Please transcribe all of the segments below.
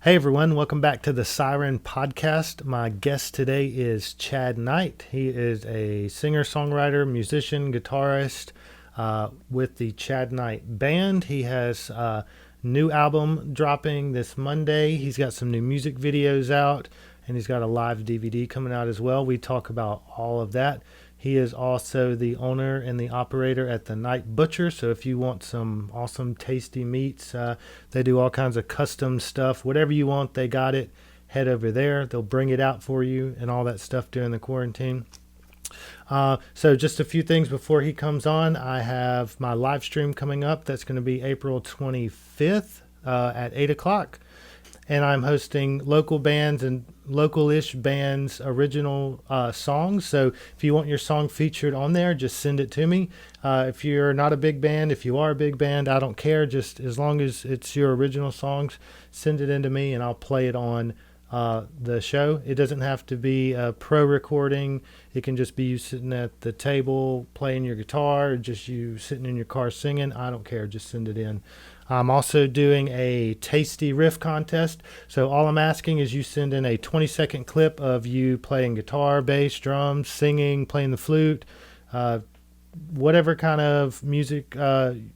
Hey everyone, welcome back to the Siren podcast. My guest today is Chad Knight. He is a singer, songwriter, musician, guitarist with the Chad Knight Band. He has a new album dropping this Monday. He's got some new music videos out, and he's got a live DVD coming out as well. We talk about all of that. He is also the owner and the operator at the Night Butcher. So if you want some awesome, tasty meats, they do all kinds of custom stuff. Whatever you want, they got it. Head over there. They'll bring it out for you and all that stuff during the quarantine. So just a few things before he comes on. I have my live stream coming up. That's going to be April 25th at 8 o'clock. And I'm hosting local bands and local-ish bands' original songs. So if you want your song featured on there, just send it to me. If you're not a big band, if you are a big band, I don't care. Just as long as it's your original songs, send it in to me and I'll play it on the show. It doesn't have to be a pro recording. It can just be you sitting at the table playing your guitar or just you sitting in your car singing. I don't care. Just send it in. I'm also doing a tasty riff contest. So all I'm asking is you send in a 20-second clip of you playing guitar, bass, drums, singing, playing the flute, whatever kind of music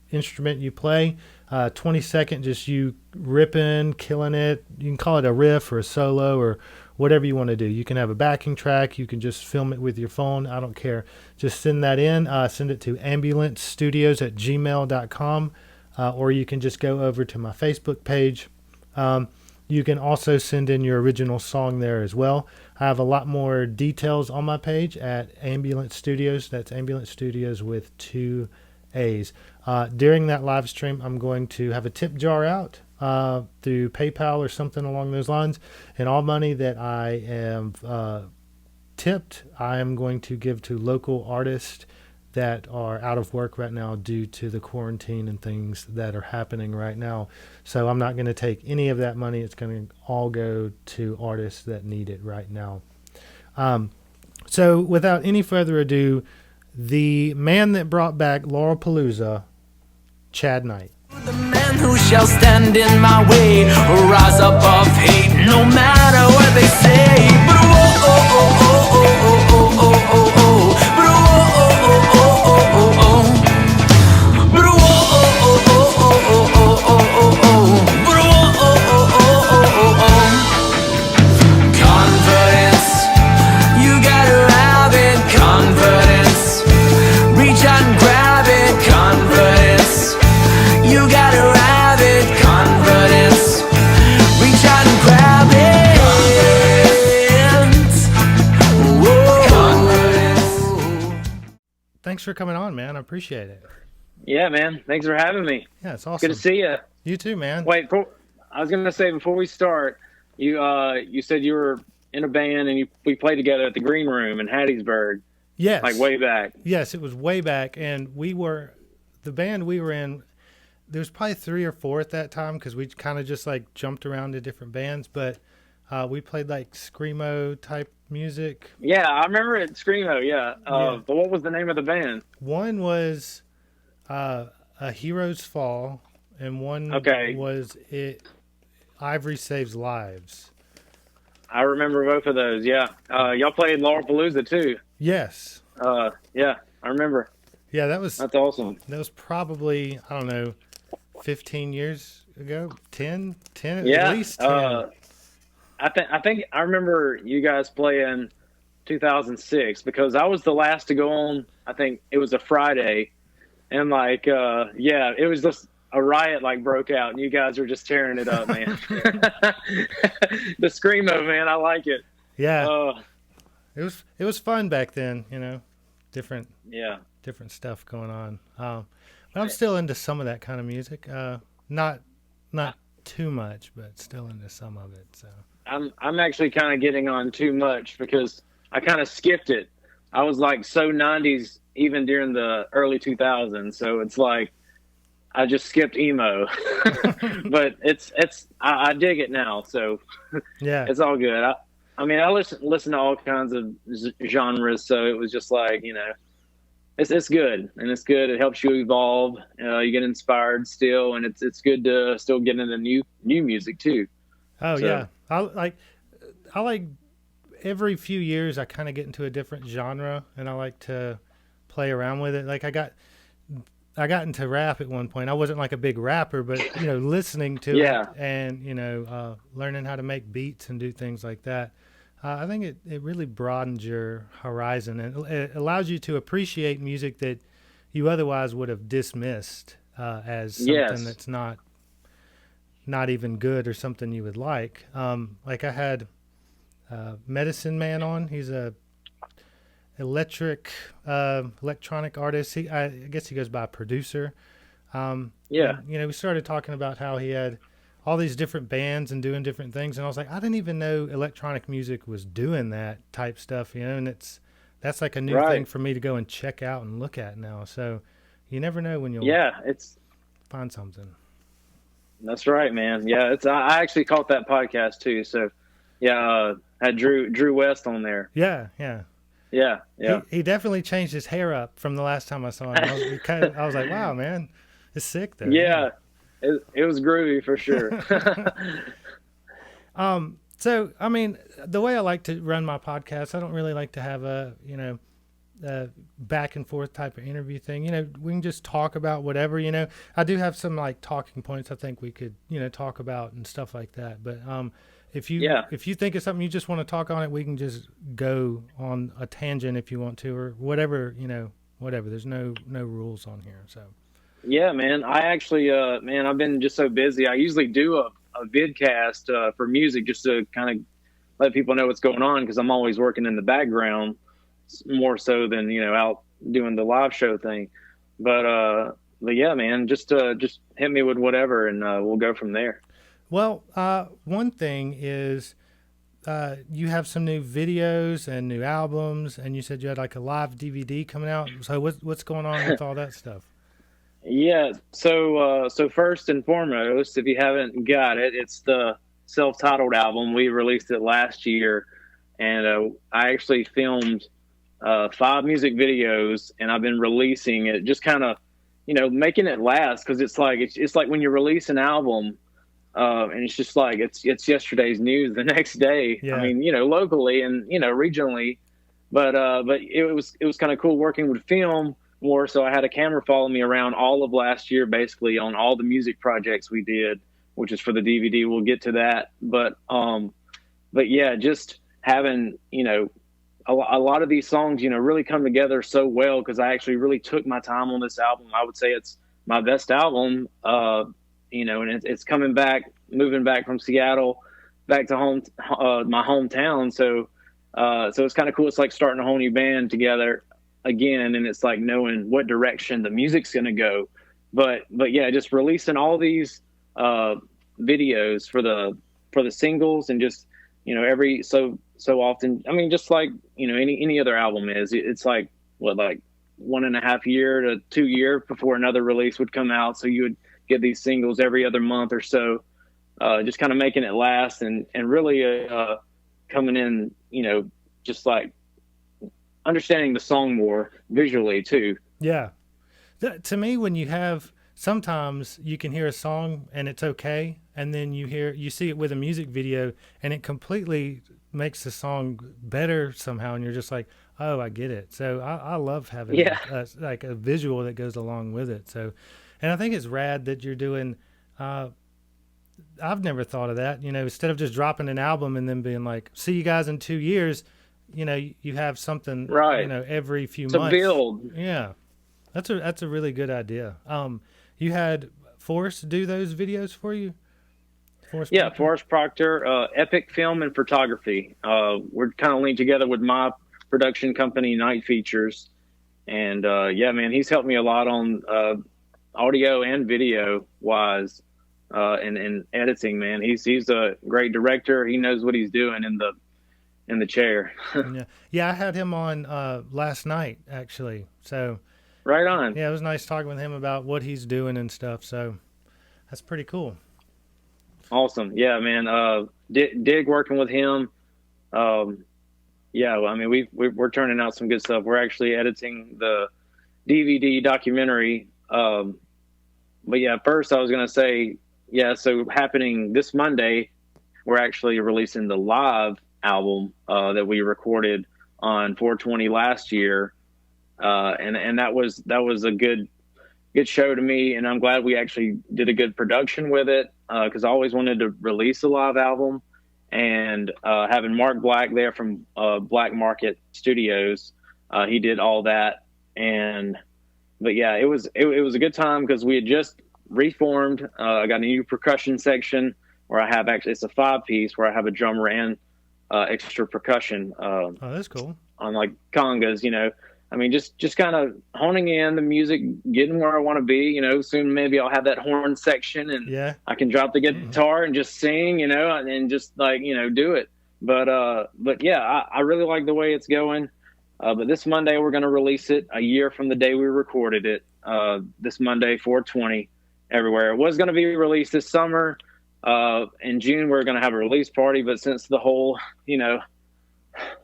instrument you play. 20-second, just you ripping, killing it. You can call it a riff or a solo or whatever you want to do. You can have a backing track. You can just film it with your phone. I don't care. Just send that in. Send it to ambulancestudios@gmail.com. Or you can just go over to my Facebook page. You can also send in your original song there as well. I have a lot more details on my page at Ambulance Studios. That's Ambulance Studios with 2 A's. During that live stream, I'm going to have a tip jar out through PayPal or something along those lines. And all money that I am tipped, I am going to give to local artists that are out of work right now due to the quarantine and things that are happening right now. So I'm not going to take any of that money. It's going to all go to artists that need it right now. So without any further ado, the man that brought back Laurelpalooza, Chad Knight. The man who shall stand in my way or rise above hate, no matter what they say. But whoa, oh, oh, oh, oh, oh, oh, oh, oh. But whoa, oh, oh, oh, oh, oh, oh. But whoa, oh, oh, oh, oh, oh, oh, oh, oh. But whoa, oh, oh, oh, oh, oh, oh. Confidence, you gotta have it. Confidence, reach out and grab it. Confidence, you gotta have it. Confidence, reach out and grab it. Whoa. Confidence. Thanks for coming on, man. I appreciate it. Yeah, man. Thanks for having me. Yeah, it's awesome. Good to see you. You too, man. Wait, I was gonna say before we start, you said you were in a band and we played together at the Green Room in Hattiesburg, Yes. like way back. Yes, it was way back, and the band we were in, there was probably 3 or 4 at that time because we kind of just like jumped around to different bands, but we played like screamo type music. Yeah, I remember at Screamo. Yeah. But what was the name of the band? One was A Hero's Fall, and one was Ivory Saves Lives. I remember both of those. Yeah. Y'all played Laurelpalooza too. Yes. Yeah, I remember. Yeah, That's awesome. that was probably, I don't know, 15 years ago, 10 Yeah. at least 10. I think I remember you guys playing 2006 because I was the last to go on. I think it was a Friday, and like it was just a riot like broke out, and you guys were just tearing it up, man. The screamo, man, I like it. Yeah. It was fun back then, different Yeah. stuff going on. But I'm still into some of that kind of music. Not too much, but still into some of it. So I'm actually kind of getting on too much because I kind of skipped it. I was like so 90s even during the early 2000s, so it's like I just skipped emo. But I dig it now, so yeah, it's all good. I mean, I listen to all kinds of genres, so it was just like, it's good, and it's good. It helps you evolve. You get inspired still, and it's good to still get into new music too. Oh So yeah, I like every few years I kind of get into a different genre, and I like to play around with it. Like I got into rap at one point. I wasn't like a big rapper, but listening to it yeah, and learning how to make beats and do things like that. I think it really broadens your horizon, and it allows you to appreciate music that you otherwise would have dismissed as something yes, that's not even good or something you would like. Like I had Medicine Man on. He's a electronic artist. I guess he goes by producer. yeah, And we started talking about how he had all these different bands and doing different things, and I was like, I didn't even know electronic music was doing that type stuff, and that's like a new thing right. for me to go and check out and look at now. So you never know when you'll Yeah, find something. that's right, man. Yeah, I actually caught that podcast too. So yeah, had Drew West on there. Yeah, yeah. Yeah, yeah. He definitely changed his hair up from the last time I saw him. I was like, wow, man, it's sick though. Yeah. Yeah, it was groovy for sure. So I mean, the way I like to run my podcast, I don't really like to have a back and forth type of interview thing. We can just talk about whatever. I do have some like talking points I think we could talk about and stuff like that. But if you Yeah, if you think of something you just want to talk on it, we can just go on a tangent if you want to, or whatever. Whatever. There's no rules on here. So yeah, man. I actually, man, I've been just so busy. I usually do a vidcast for music just to kind of let people know what's going on because I'm always working in the background more so than out doing the live show thing. But yeah, man, just hit me with whatever and we'll go from there. well, one thing is. You have some new videos and new albums, and you said you had like a live DVD coming out. So what's going on with all that stuff? Yeah. So first and foremost, if you haven't got it, it's the self-titled album. We released it last year, and I actually filmed 5 music videos, and I've been releasing it, just kind of, making it last because it's like when you release an album. And it's just like it's yesterday's news the next day. Yeah. I mean, locally and regionally, but it was kind of cool working with film more. So I had a camera follow me around all of last year, basically on all the music projects we did, which is for the DVD. We'll get to that, but yeah, just having a lot of these songs really come together so well because I actually really took my time on this album. I would say it's my best album. And it's coming back, moving back from Seattle, back to my hometown. So it's kind of cool. It's like starting a whole new band together again, and it's like knowing what direction the music's going to go. But yeah, just releasing all these videos for the singles, and just every so often. I mean, just like any other album is. It's like 1.5 year to 2 year before another release would come out. So you would get these singles every other month or so, just kind of making it last and really coming in, just like understanding the song more visually too. Yeah. To me, when sometimes you can hear a song and it's okay, and then you see it with a music video and it completely makes the song better somehow, and you're just like, oh, I get it. So I love having like a visual that goes along with it. So, and I think it's rad that you're doing. I've never thought of that. Instead of just dropping an album and then being like, "See you guys in 2 years," you have something, right? Every few to months. Build. Yeah, that's a really good idea. You had Forrest do those videos for you. Forrest Proctor, Epic Film and Photography. We're kind of linked together with my production company, Night Features, and yeah, man, he's helped me a lot on audio and video wise, and editing, man. He's a great director. He knows what he's doing in the chair. Yeah, I had him on last night actually. So right on. Yeah, it was nice talking with him about what he's doing and stuff. So that's pretty cool. Awesome. Yeah, man. Dig working with him. Yeah, I mean, we're turning out some good stuff. We're actually editing the DVD documentary. But yeah, first I was going to say, yeah, so happening this Monday, we're actually releasing the live album that we recorded on 420 last year, and that was a good show to me, and I'm glad we actually did a good production with it, because I always wanted to release a live album, and having Mark Black there from Black Market Studios, he did all that, but yeah, it was a good time because we had just reformed. I got a new percussion section where I have it's a 5-piece where I have a drummer and extra percussion. Oh, that's cool. On like congas, I mean, just kind of honing in the music, getting where I want to be. Soon maybe I'll have that horn section, and I can drop the guitar and just sing, and just do it. But yeah, I really like the way it's going. But this Monday we're going to release it a year from the day we recorded it. This Monday, 420, everywhere. It was going to be released this summer. In June we're going to have a release party, but since the whole,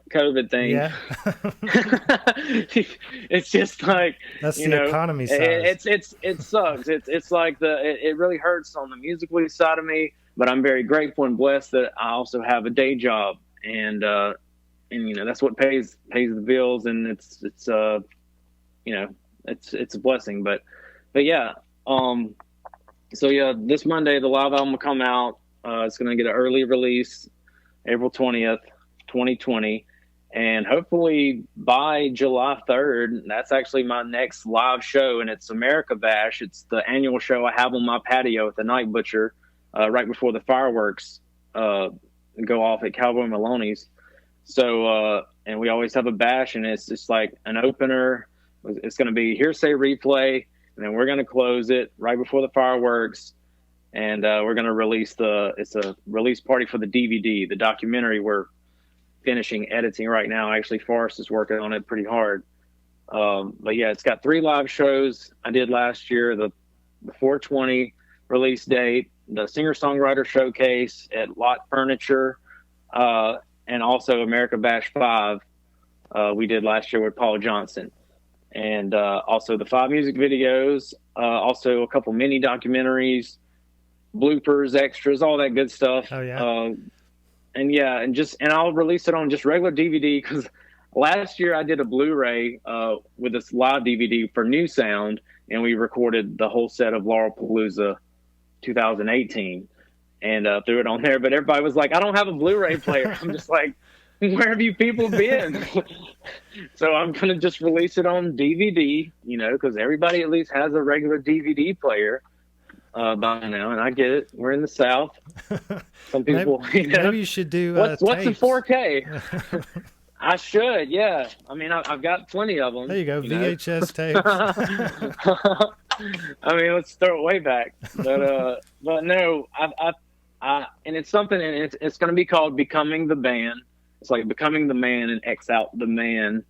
COVID thing. Yeah. It's just like that's the economy side. It sucks. It's like it really hurts on the musically side of me, but I'm very grateful and blessed that I also have a day job, and that's what pays the bills, and it's a blessing. But yeah, so yeah, this Monday the live album will come out. It's going to get an early release, April 20th, 2020. And hopefully by July 3rd, that's actually my next live show, and it's America Bash. It's the annual show I have on my patio at the Night Butcher, right before the fireworks go off at Cowboy Maloney's. So, and we always have a bash, and it's just like an opener. It's going to be Hearsay Replay, and then we're going to close it right before the fireworks. And we're going to release it's a release party for the DVD, the documentary we're finishing editing right now. Actually, Forrest is working on it pretty hard. But yeah, it's got 3 live shows I did last year, the 420 release date, the singer-songwriter showcase at Lot Furniture, and also America Bash 5 we did last year with Paul Johnson. And also the 5 music videos, also a couple mini documentaries, bloopers, extras, all that good stuff. Oh, yeah. And I'll release it on just regular DVD, because last year I did a Blu-ray with this live DVD for New Sound, and we recorded the whole set of Laurelpalooza 2018 and threw it on there. But everybody was like, I don't have a Blu-ray player. I'm just like, where have you people been? So I'm going to just release it on DVD, because everybody at least has a regular DVD player by now, and I get it. We're in the South. Some people, maybe you should do what's in 4K. I should, yeah. I mean, I've got plenty of them. There you go, VHS tapes. I mean, let's throw it way back. But no, and it's something, and it's going to be called Becoming the Band. It's like becoming the man and X out the man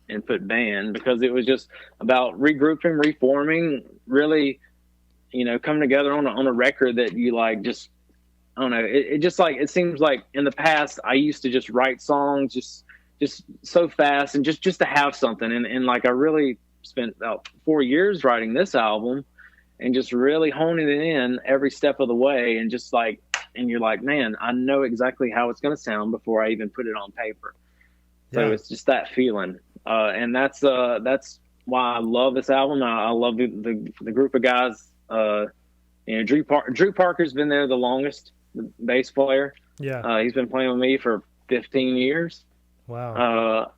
and put band, because it was just about regrouping, reforming, really, coming together on a record that you like. Just, I don't know. It just like, it seems like in the past I used to just write songs just so fast and just to have something. And like, I really spent about 4 years writing this album and just really honing it in every step of the way. And just like, and you're like, man, I know exactly how it's going to sound before I even put it on paper. So it's just that feeling. And that's why I love this album. I love the group of guys. Drew Parker's been there the longest, the bass player. Yeah. He's been playing with me for 15 years. Wow.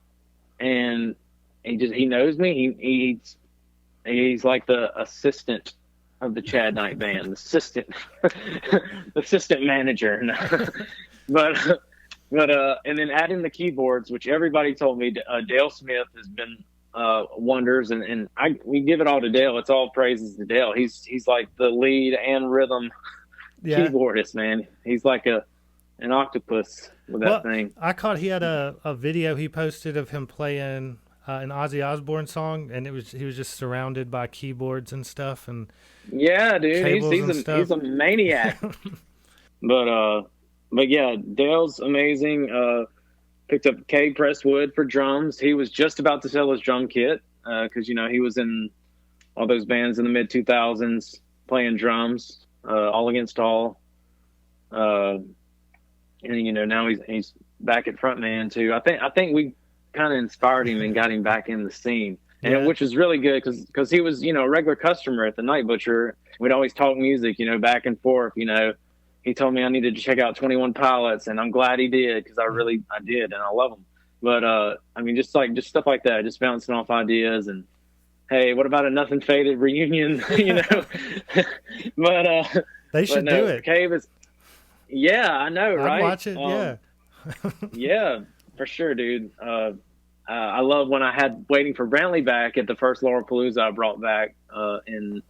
And he knows me. He's like the assistant of the Chad Knight Band, the assistant manager. but and then adding the keyboards, which everybody told me Dale Smith has been wonders, and we give it all to Dale. It's all praises to Dale. He's like the lead and rhythm keyboardist, man. He's like an octopus with that thing. I caught he had a video he posted of him playing an Ozzy Osbourne song, and he was just surrounded by keyboards and stuff, and yeah, dude, he's a maniac. But yeah, Dale's amazing. Picked up Kay Presswood for drums. He was just about to sell his drum kit because he was in all those bands in the mid 2000s playing drums, All Against All. and now he's back at frontman too. I think we kind of inspired him and got him back in the scene, and Yeah. which is really good because he was a regular customer at the Night Butcher. We'd always talk music, back and forth. He told me I needed to check out 21 Pilots, and I'm glad he did because I did, and I love them. But just stuff like that, just bouncing off ideas and. Hey, what about a Nothing Faded reunion? But They should do it. Cave is, yeah, I know, right? I'd watch it. Yeah. Yeah, for sure, dude. I love when I had Waiting for Brantley back at the first Laurelpalooza I brought back in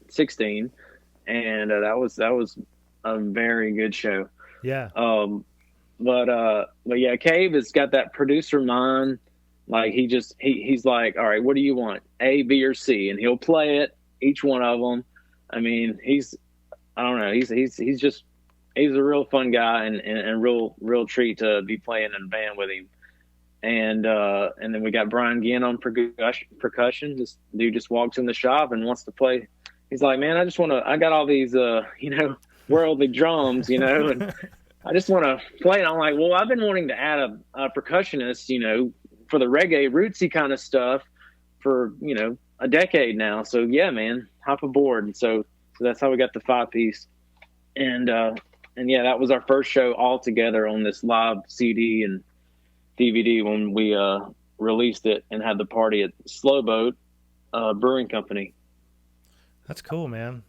2016, and that was a very good show. Yeah. But yeah, Cave has got that producer mind. Like he's like, all right, what do you want? A, B, or C? And he'll play it, each one of them. I mean, I don't know, he's a real fun guy and real treat to be playing in a band with him. And then we got Brian Ginn on percussion. This dude just walks in the shop and wants to play. He's like, man, I got all these worldly drums, and I just want to play. And I'm like, well, I've been wanting to add a percussionist, for the reggae rootsy kind of stuff for, a decade now. So yeah, man, hop aboard. And so that's how we got the 5-piece. And yeah, that was our first show all together on this live CD and DVD when we released it and had the party at Slow Boat Brewing Company. That's cool, man.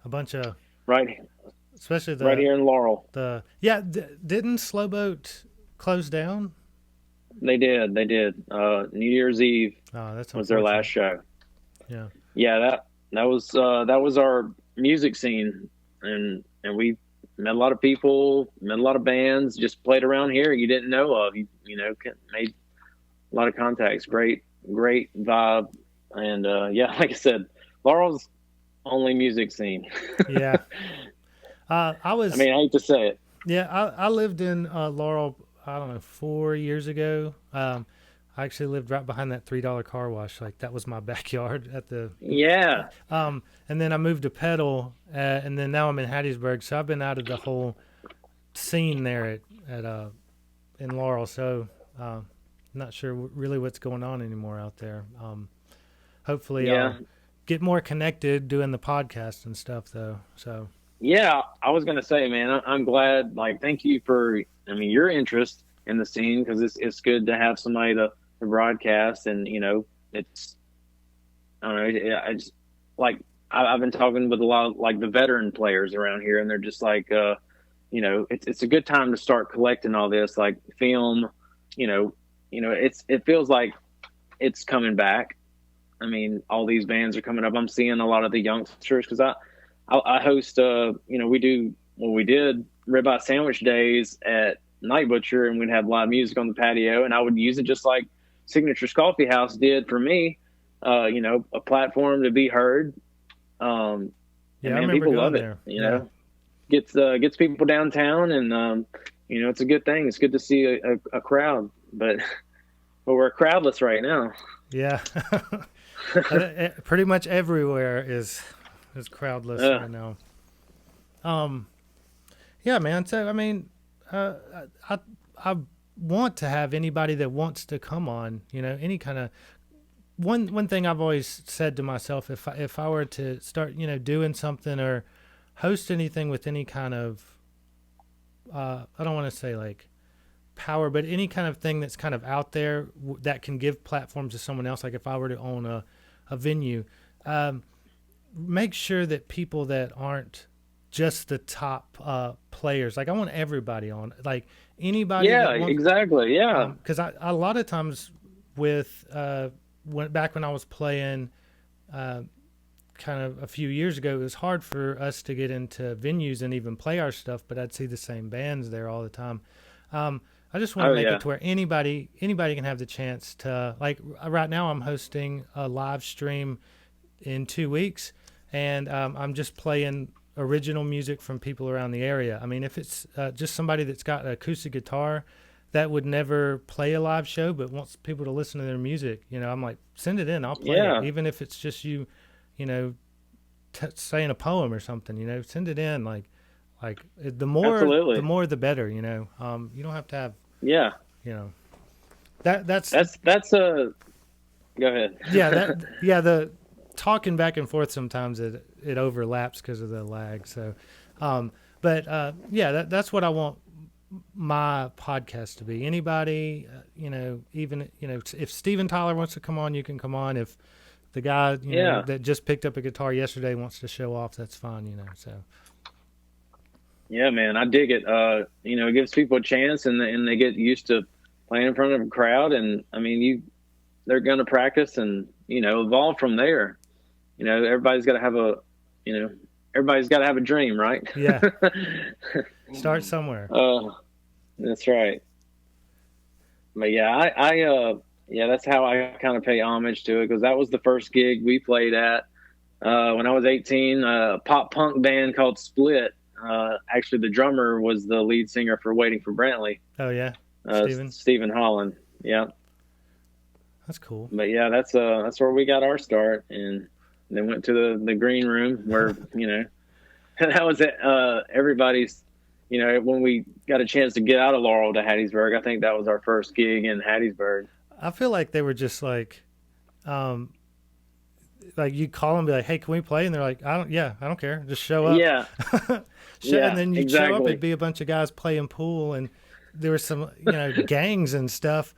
A bunch of right, especially right here in Laurel. Didn't Slow Boat close down? They did. New Year's Eve was their last show. Yeah. That was our music scene, and we met a lot of people, met a lot of bands, just played around here you didn't know of. Made a lot of contacts. Great vibe, and like I said, Laurel's only music scene. Yeah. I hate to say it. Yeah, I lived in Laurel. I don't know, 4 years ago. I actually lived right behind that $3 car wash. Like that was my backyard at the. Yeah. And then I moved to Petal, and then now I'm in Hattiesburg. So I've been out of the whole scene there at in Laurel. So not sure really what's going on anymore out there. Hopefully, I'll get more connected doing the podcast and stuff though. So. Yeah, I was gonna say, man, I'm glad. Like, thank you for, your interest in the scene, because it's good to have somebody to broadcast, and it's, I don't know, I just like I've been talking with a lot of like the veteran players around here, and they're just like, it's a good time to start collecting all this like film, it feels like it's coming back. I mean, all these bands are coming up. I'm seeing a lot of the youngsters because I host, we did ribeye sandwich days at Night Butcher, and we'd have live music on the patio, and I would use it just like Signature's Coffee House did for me, a platform to be heard. I remember people going love it, there. Gets people downtown, and, it's a good thing. It's good to see a crowd, but we're crowdless right now. Yeah. Pretty much everywhere is crowdless right now. Yeah, man. So I want to have anybody that wants to come on. Any kind of one thing I've always said to myself, if I were to start doing something or host anything with any kind of I don't want to say like power, but any kind of thing that's kind of out there that can give platforms to someone else. Like if I were to own a venue. Make sure that people that aren't just the top players, like I want everybody on, like anybody. Yeah, exactly. Yeah. Because a lot of times with back when I was playing kind of a few years ago, it was hard for us to get into venues and even play our stuff, but I'd see the same bands there all the time. I just want to make it to where anybody can have the chance to, like right now I'm hosting a live stream in 2 weeks, and I'm just playing original music from people around the area. I mean, if it's just somebody that's got an acoustic guitar that would never play a live show but wants people to listen to their music, I'm like, send it in, I'll play it. Even if it's just you saying a poem or something, send it in. Like, Like the more, Absolutely. the more, the better. You know, you don't have to have, Yeah. you know, that's That's a. Go ahead. yeah, the talking back and forth sometimes it overlaps because of the lag. So, but yeah, that's what I want my podcast to be. Anybody, you know, even if Steven Tyler wants to come on, you can come on. If the guy Yeah. that just picked up a guitar yesterday wants to show off, that's fine. You know, so Yeah, man, I dig it. It gives people a chance, and they get used to playing in front of a crowd. And I mean, they're going to practice and evolve from there. Everybody's got to have a dream, right? yeah, start somewhere. That's right. But yeah, that's how I kind of pay homage to it, because that was the first gig we played at when I was 18. A pop punk band called Split. Actually, the drummer was the lead singer for Waiting for Brantley. Oh yeah, Stephen Holland. Yeah, that's cool. but yeah, that's where we got our start, and then went to the green room where that was it. Everybody's when we got a chance to get out of Laurel to Hattiesburg. I think that was our first gig in Hattiesburg. I feel like they were just like you call them, be like, "Hey, can we play?" And they're like, "I don't care. Just show up." Yeah. And then you show up, exactly. it'd be a bunch of guys playing pool, and there was some gangs and stuff.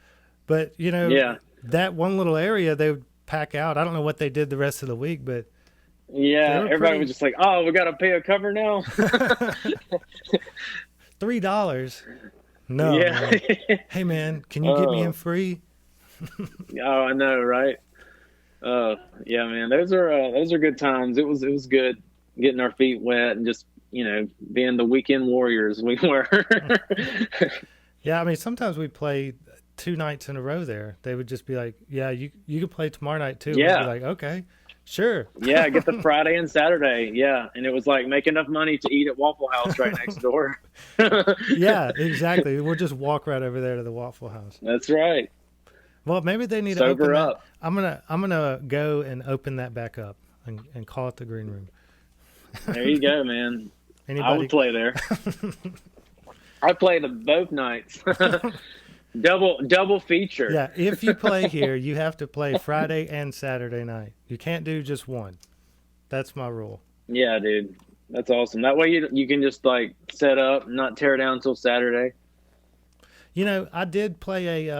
But Yeah. that one little area they would pack out. I don't know what they did the rest of the week, but Yeah, everybody was just like, "Oh, we got to pay a cover now." $3. No. Yeah. Man. Hey man, can you get me in free? Oh, I know, right? Yeah, man, those are good times. It was good getting our feet wet and just being the weekend warriors we were. Yeah, I mean sometimes we play 2 nights in a row there. They would just be like, "Yeah, you can play tomorrow night too." Yeah. We'd be like, "Okay, sure." Yeah, get the Friday and Saturday. Yeah, and it was like make enough money to eat at Waffle House right next door. Yeah, exactly. We'll just walk right over there to the Waffle House. That's right. Well, maybe they need Sober to open up. that. I'm gonna go and open that back up and call it the green room. There you go, man. I Anybody? would play there. I played both nights. Double feature. Yeah, if you play here, you have to play Friday and Saturday night. You can't do just one. That's my rule. Yeah, dude. That's awesome. That way you can just like set up, not tear down until Saturday. I did play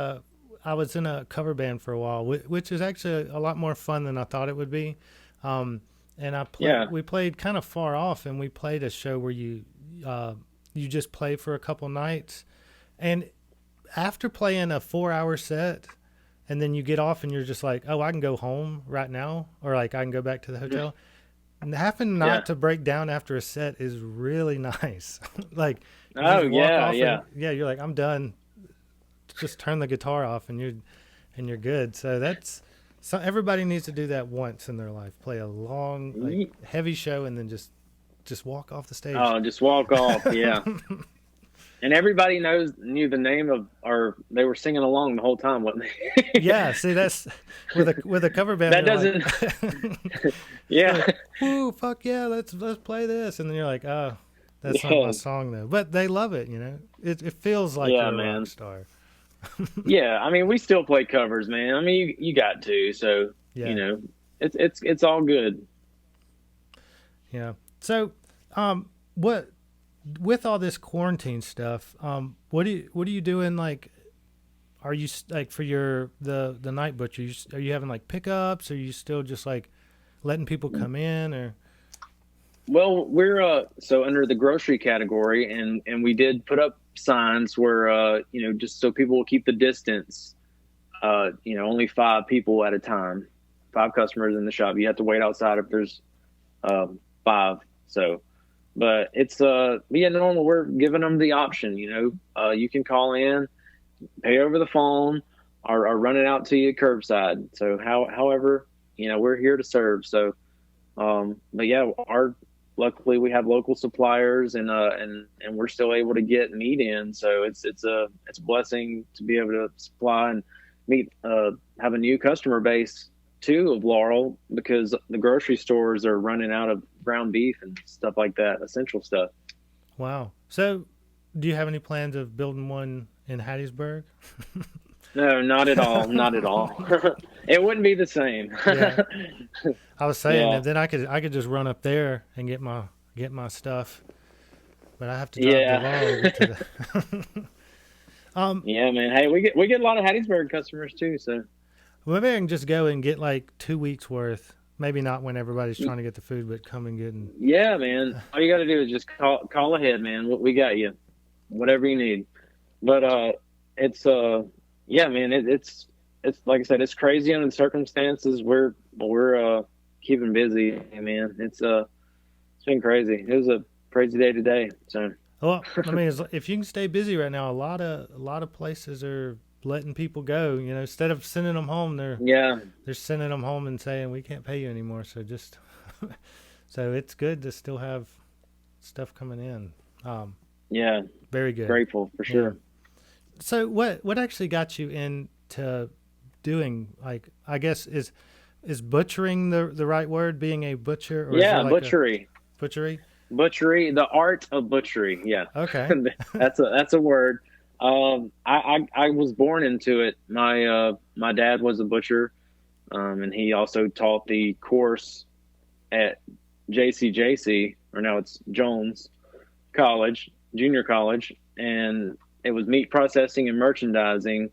I was in a cover band for a while, which is actually a lot more fun than I thought it would be. And we played kind of far off, and we played a show where you just play for a couple nights, and after playing a 4-hour set, and then you get off and you're just like, "Oh, I can go home right now," or like I can go back to the hotel. And having not to break down after a set is really nice. Like, you just walk off and, you're like, "I'm done." Just turn the guitar off and you're good. So everybody needs to do that once in their life. Play a long, heavy show and then just walk off the stage. Oh, just walk off, yeah. And everybody knew the name of, or they were singing along the whole time, wasn't they? Yeah, see, that's with a cover band. That doesn't. Like, Yeah. like, "Ooh, fuck yeah, let's play this," and then you're like, "Oh, that's not my song though." But they love it, It feels like you're a rock star. Yeah, I mean, we still play covers, man. I mean, you got to, so it's all good. Yeah. So, what with all this quarantine stuff? What are you doing? Like, are you like for the night butcher? Are you having like pickups? Or are you still just like letting people come in? Or well, we're so under the grocery category, and we did put up signs where just so people will keep the distance. Only 5 people at a time, 5 customers in the shop. You have to wait outside if there's 5. So, but it's normal. We're giving them the option. You can call in, pay over the phone, or run it out to you curbside. So however, we're here to serve. So, but yeah, luckily we have local suppliers and we're still able to get meat in. So it's a blessing to be able to supply and have a new customer base too of Laurel, because the grocery stores are running out of ground beef and stuff like that, essential stuff. Wow. So, do you have any plans of building one in Hattiesburg? No, not at all. Not at all. It wouldn't be the same. Yeah. I was saying, Yeah. and then I could just run up there and get my stuff, but I have to drive the Yeah. long to get to the. Yeah, man. Hey, we get a lot of Hattiesburg customers too. So Well, maybe I can just go and get like 2 weeks worth. Maybe not when everybody's trying to get the food, but come and get and. yeah, man. All you got to do is just call ahead, man. We got you. Whatever you need. But it's yeah, man. It's like I said, it's crazy under the circumstances. We're keeping busy, man. It's been crazy. It was a crazy day today. So Well, I mean, if you can stay busy right now, a lot of places are letting people go. Instead of sending them home, yeah, they're sending them home and saying we can't pay you anymore. So just so it's good to still have stuff coming in. yeah. Very good. Grateful for sure. So what actually got you into doing, like, I guess is butchering the right word, being a butcher, or is Yeah, there like butchery. a butchery? Butchery, the art of butchery. Yeah, Okay. that's a word. I was born into it. My dad was a butcher, and he also taught the course at JCJC, or now it's Jones College, junior college, and it was meat processing and merchandising,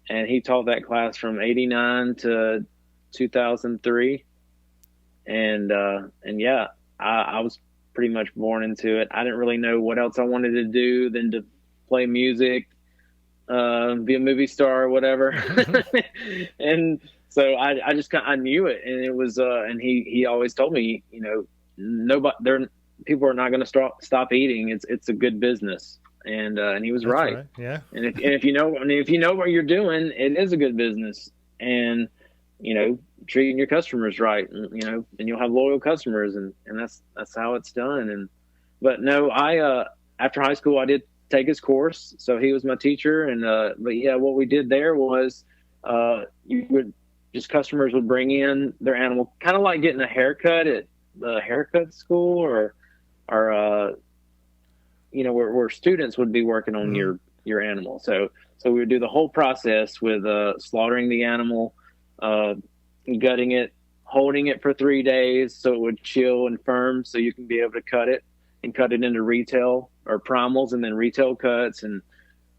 and he taught that class from '89 to 2003, and yeah, I was pretty much born into it. I didn't really know what else I wanted to do than to play music, be a movie star or whatever. And so I just I knew it, and it was and he always told me, nobody there, people are not going to stop eating. It's a good business, and he was That's right. right. Yeah. And if you know, I mean, if you know what you're doing, it is a good business. And treating your customers right, and you'll have loyal customers, and that's how it's done. But no, I after high school I did take his course, so he was my teacher. And but yeah, what we did there was you would just customers would bring in their animal, kind of like getting a haircut at the haircut school, or where students would be working on your animal. So we would do the whole process with slaughtering the animal, gutting it, holding it for 3 days so it would chill and firm, so you can be able to cut it into retail or primals, and then retail cuts, and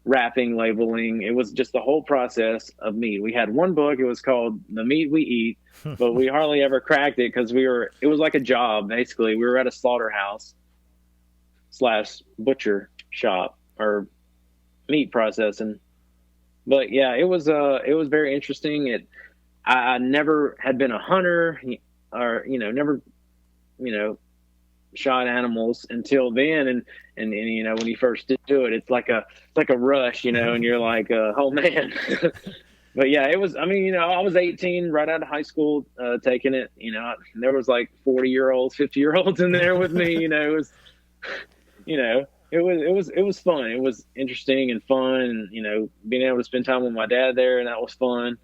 wrapping, labeling. It was just the whole process of meat. We had one book. It was called The Meat We Eat, but we hardly ever cracked it because it was like a job, basically. We were at a slaughterhouse / butcher shop, or meat processing. But yeah, it was very interesting. I never had been a hunter, or never shot animals until then, and when you first do it, it's like a rush, and you're like, oh man. But yeah, it was. I mean, I was 18, right out of high school, taking it. There was like 40-year-olds, 50-year-olds in there with me. It was, it was fun. It was interesting and fun, and being able to spend time with my dad there, and that was fun.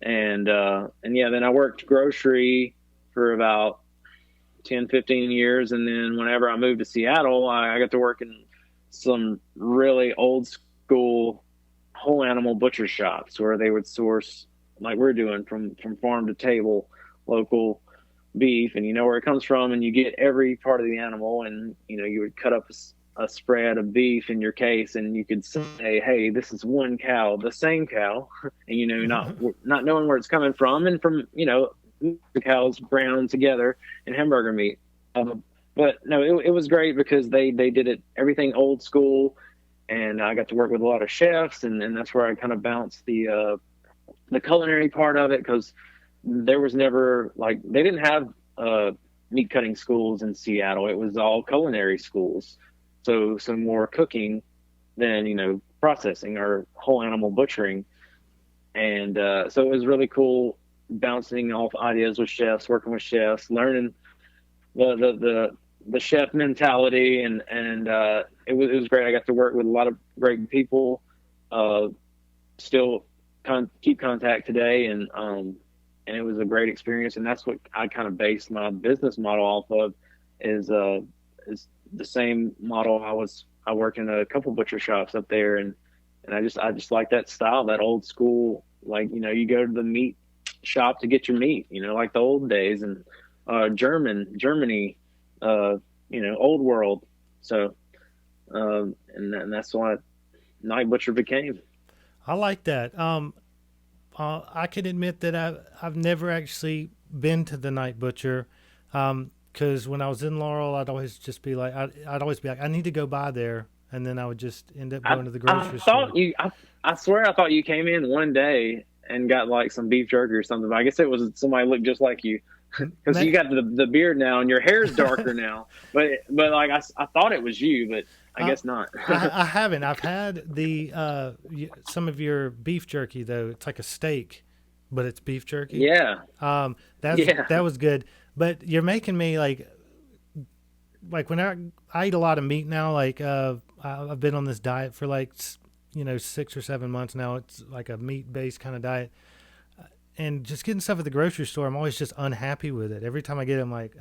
And yeah, then I worked grocery for about 10, 15 years. And then whenever I moved to Seattle, I got to work in some really old school whole animal butcher shops, where they would source, like we're doing, from farm to table, local beef, and you know where it comes from, and you get every part of the animal, and you would cut up a spread of beef in your case, and you could say, hey, this is one cow, the same cow, and not knowing where it's coming from, and from the cows ground together in hamburger meat. But no, it was great because they did it everything old school, and I got to work with a lot of chefs, and that's where I kind of bounced the culinary part of it, because there was never, like, they didn't have meat cutting schools in Seattle. It was all culinary schools. So some more cooking than, processing or whole animal butchering. And so it was really cool bouncing off ideas with chefs, working with chefs, learning the chef mentality. And it was great. I got to work with a lot of great people, still keep contact today. And it was a great experience. And that's what I kind of based my business model off of, is the same model. I worked in a couple butcher shops up there, and I just like that style, that old school. Like, you go to the meat shop to get your meat, like the old days, and Germany, old world. So, and that's what Night Butcher became. I like that. I can admit that I've never actually been to the Night Butcher, because when I was in Laurel, I'd always just be like, I'd always be like, I need to go by there, and then I would just end up going to the I grocery store. thought I swear I thought you came in one day and got like some beef jerky or something. But I guess it was somebody looked just like you, because you got the beard now and your hair's darker now. But like I thought it was you, but I guess not. I haven't. I've had some of your beef jerky though. It's like a steak, but it's beef jerky. Yeah. That was good. But you're making me like when I eat a lot of meat now. Like I've been on this diet for like 6 or 7 months now. It's like a meat based kind of diet. And just getting stuff at the grocery store, I'm always just unhappy with it. Every time I get it, I'm like,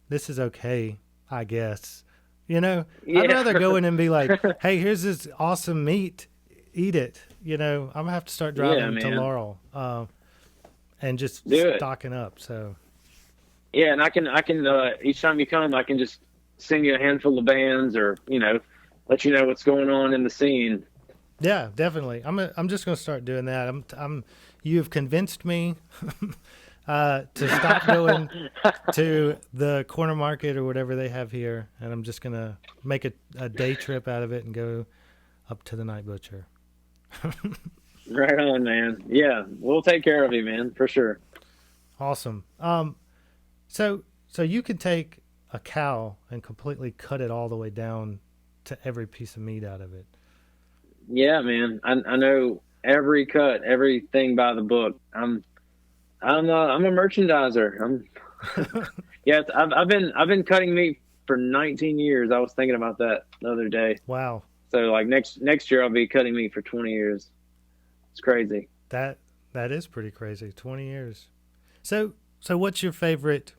this is okay, I guess. Yeah. I'd rather go in and be like, hey, here's this awesome meat. Eat it. I'm going to have to start driving to Laurel and just stocking up. So, yeah, and I can each time you come, I can just send you a handful of bands, or, let you know what's going on in the scene. Yeah, definitely. I'm just going to start doing that. You've convinced me to stop going to the corner market or whatever they have here, and I'm just going to make a day trip out of it and go up to the Night Butcher. Right on, man. Yeah, we'll take care of you, man, for sure. Awesome. So you could take a cow and completely cut it all the way down to every piece of meat out of it. Yeah, man. I know every cut, everything by the book. I'm a merchandiser. Yes, I've been cutting meat for 19 years. I was thinking about that the other day. Wow. So like next year I'll be cutting meat for 20 years. It's crazy. That is pretty crazy. 20 years. So what's your favorite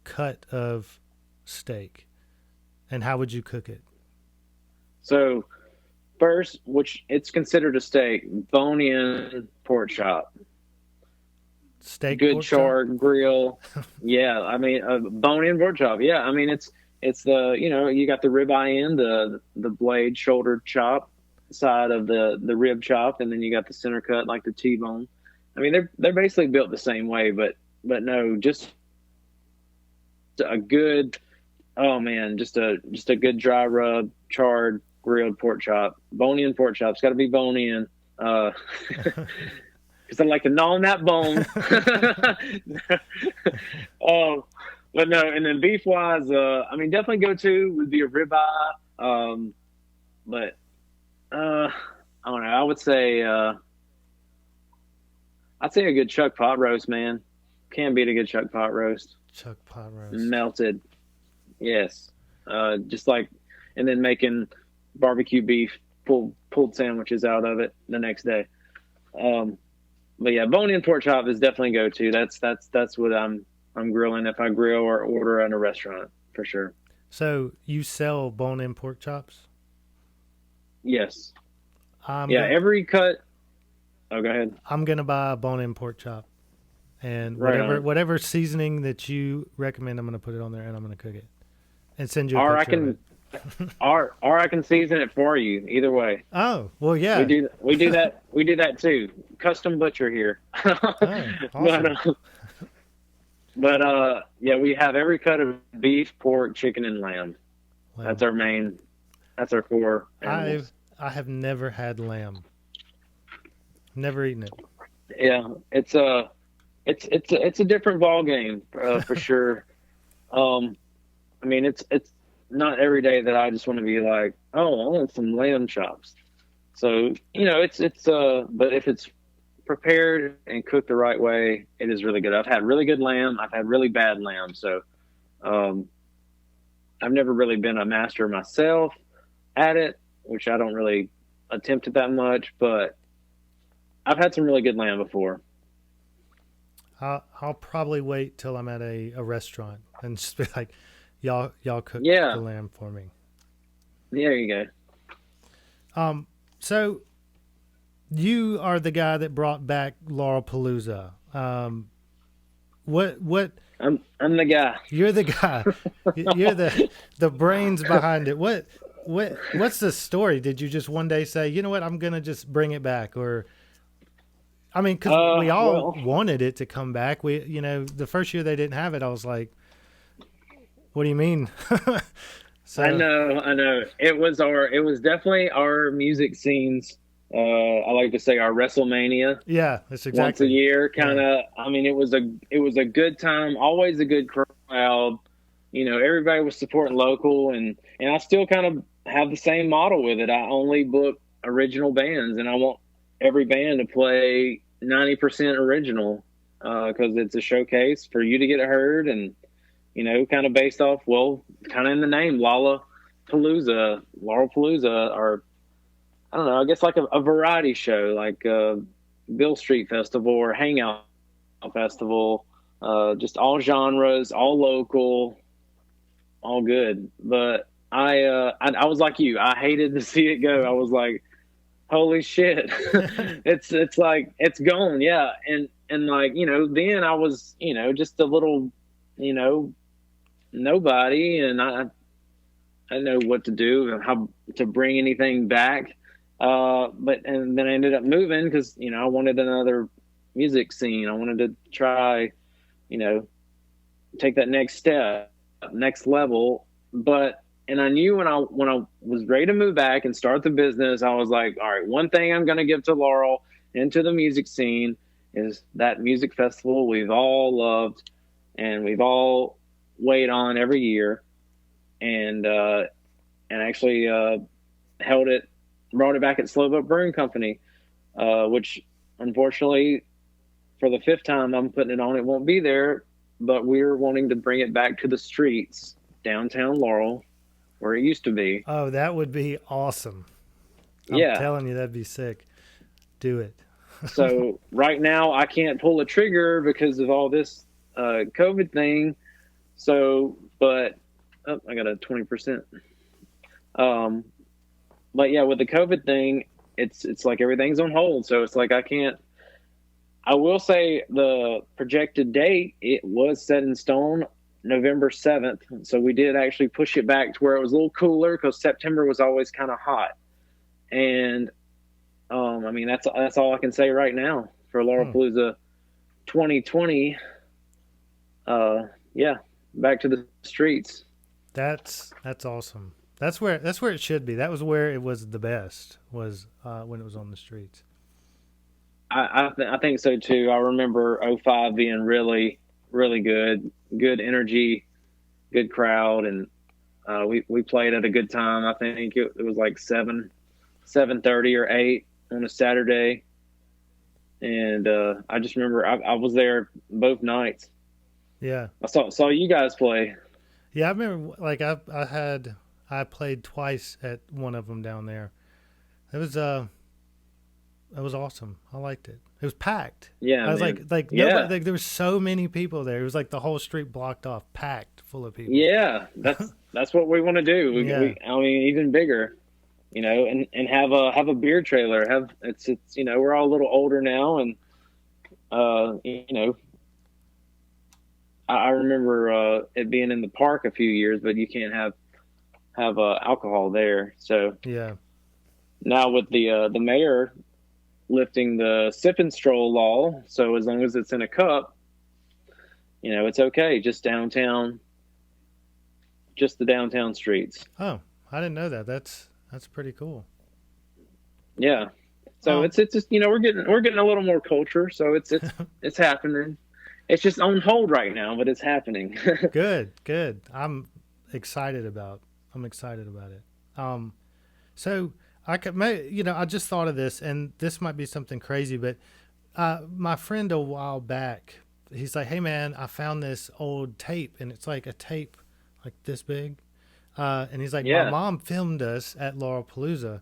cut of steak, and how would you cook it? So first, which it's considered a steak, bone-in pork chop. Steak, good pork char chop? grill. Yeah, I mean, bone-in pork chop. Yeah, I mean it's the you got the ribeye end, the blade shoulder chop side of the rib chop, and then you got the center cut like the T-bone. I mean they're basically built the same way, but no, just a good, oh man, just a good dry rub charred grilled pork chop. Bone-in pork chop's got to be bone-in. Because I like to gnaw on that bone. But no, and then beef wise, I mean, definitely go to would be a ribeye. But I don't know. I would say I'd say a good chuck pot roast, man. Can't beat a good chuck pot roast. Chuck pot roast. Melted, yes. Just like, and then making barbecue beef pulled sandwiches out of it the next day. But yeah, bone-in pork chop is definitely go to. That's what I'm grilling if I grill or order at a restaurant for sure. So you sell bone-in pork chops? Yes. Every cut. Oh, go ahead. I'm gonna buy a bone-in pork chop, and Right whatever seasoning that you recommend, I'm gonna put it on there and I'm gonna cook it and send you a picture of it. or I can season it for you. Either way. Oh well, yeah. We do that. We do that too. Custom butcher here. Awesome. But yeah, we have every cut of beef, pork, chicken, and lamb. Wow. That's our main. That's our core animals. I have never had lamb. Never eaten it. Yeah, it's a different ball game for sure. I mean, it's not every day that I just want to be like, oh, I want some lamb chops. So it's but if it's prepared and cooked the right way, it is really good. I've had really good lamb. I've had really bad lamb. So I've never really been a master myself at it, which I don't really attempt it that much, but I've had some really good lamb before. I'll probably wait till I'm at a restaurant and just be like, Y'all cooked Yeah, the lamb for me. there you go. So you are the guy that brought back Laurelpalooza. What I'm the guy. you're the guy. You're the brains behind it. What's the story? Did you just one day say, you know what, I'm gonna just bring it back, or I mean, because we all Well, wanted it to come back. The first year they didn't have it, I was like, what do you mean? I So know, I know. It was definitely our music scenes. I like to say our WrestleMania yeah, that's once a exactly. year, kind Yeah. of. I mean, it was a good time, always a good crowd. You know, everybody was supporting local, and I still kind of have the same model with it. I only book original bands, and I want every band to play 90% original because it's a showcase for you to get heard, and kind of based off, well, kind of in the name, Laurelpalooza, or I don't know, I guess like a variety show, like Bill Street Festival or Hangout Festival, just all genres, all local, all good. But I was like you, I hated to see it go. I was like, holy shit, it's like it's gone, yeah. And like then I was just a little you know nobody, and I didn't know what to do, how to bring anything back. And then I ended up moving because I wanted another music scene. I wanted to try, you know, take that next step, next level. But and I knew when I was ready to move back and start the business, I was like, all right, one thing I'm going to give to Laurel and to the music scene is that music festival we've all loved and we've all wait on every year, and actually held it, brought it back at Slow Boat Brewing Company, which unfortunately for the fifth time I'm putting it on, it won't be there, but we're wanting to bring it back to the streets, downtown Laurel, where it used to be. Oh, that would be awesome. I'm Yeah. telling you, that'd be sick. Do it. So right now I can't pull a trigger because of all this COVID thing. So, but I got a 20%. But yeah, with the COVID thing, it's like everything's on hold. So it's like I can't. I will say the projected date, it was set in stone, November 7th. So we did actually push it back to where it was a little cooler because September was always kind of hot. And I mean that's all I can say right now for Laurelpalooza 2020. Yeah, back to the streets. That's awesome. That's where it should be. That was where it was the best, was when it was on the streets. I think so too. I remember '05 being really, really good energy, good crowd, and we played at a good time. I think it was like 7:30 or 8 on a Saturday, and I just remember I was there both nights. Yeah. I saw you guys play. Yeah, I remember like I played twice at one of them down there. It was awesome. I liked it. It was packed. Yeah, I was man. like Yeah. nobody, like there was so many people there. It was like the whole street blocked off, packed full of people. Yeah, that's what we want to do. Yeah. I mean, even bigger, and have a beer trailer. It's we're all a little older now, and I remember it being in the park a few years, but you can't have alcohol there. So Yeah. now with the mayor lifting the sip and stroll law, so as long as it's in a cup, it's okay. Just downtown, just the downtown streets. Oh, I didn't know that. That's pretty cool. Yeah. So it's just we're getting a little more culture. So it's happening. It's just on hold right now, but it's happening. Good. I'm excited about it. So I just thought of this, and this might be something crazy, but my friend a while back, he's like, "Hey man, I found this old tape, and it's like a tape like this big," and he's like, Yeah. "My mom filmed us at Laurelpalooza,"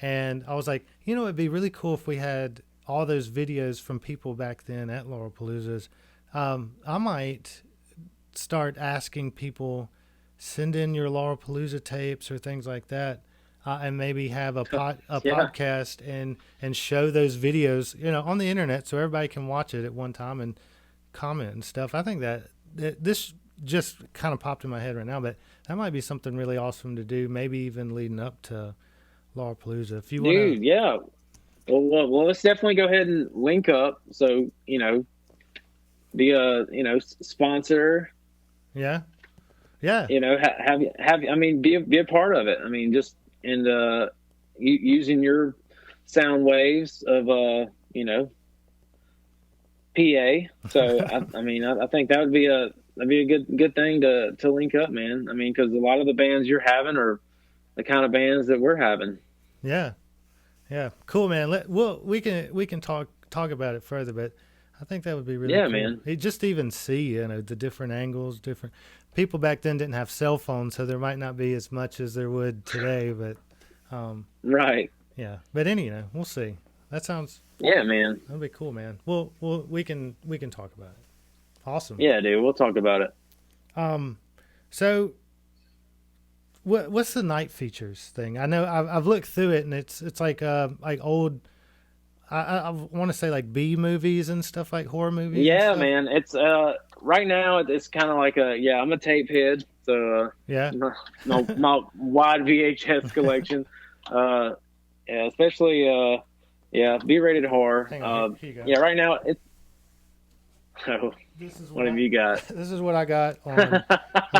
and I was like, it'd be really cool if we had all those videos from people back then at Laurelpaloozas. I might start asking people send in your Laurelpalooza tapes or things like that, and maybe have a Yeah. podcast and show those videos, on the internet so everybody can watch it at one time and comment and stuff. I think that this just kind of popped in my head right now, but that might be something really awesome to do. Maybe even leading up to Laurelpalooza. If you want to, Dude, yeah. Well, let's definitely go ahead and link up. So, be a, sponsor, yeah, yeah, I mean, be a part of it. I mean, just, and, using your sound waves of, PA. So, I mean, I think that'd be a good thing to link up, man. I mean, cause a lot of the bands you're having are the kind of bands that we're having. yeah. Yeah, cool, man. We can talk about it further, but I think that would be really cool. Man. Just even see, the different angles, different people back then didn't have cell phones, so there might not be as much as there would today. But Right. yeah. But we'll see. That sounds. Yeah, man. That'd be cool, man. We can talk about it. Awesome. Yeah, dude. We'll talk about it. So. What's the night features thing? I know I've looked through it and it's like old. I want to say like B movies and stuff, like horror movies. Yeah, man. It's right now it's kind of like I'm a tape head, so yeah, my wide VHS collection. Yeah, especially B-rated horror. Hang on, here you go. Yeah, right now it's. Oh, this is what have you got? This is what I got on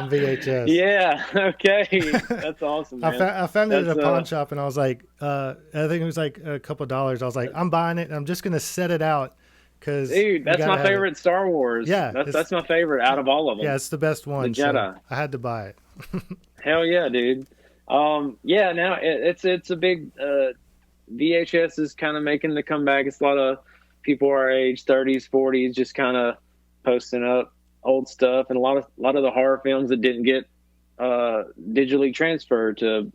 VHS. Yeah, okay, that's awesome, man. I found it at a pawn shop, and I was like, I think it was like a couple $. I was like, I'm buying it, and I'm just gonna set it out because dude, that's my favorite Star Wars. Yeah, that's my favorite out of all of them. Yeah, it's the best one. The Jedi. So I had to buy it. Hell yeah, dude. Yeah, now it's a big VHS is kind of making the comeback. It's a lot of people our age, 30s, 40s, just kind of posting up old stuff, and a lot of the horror films that didn't get digitally transferred to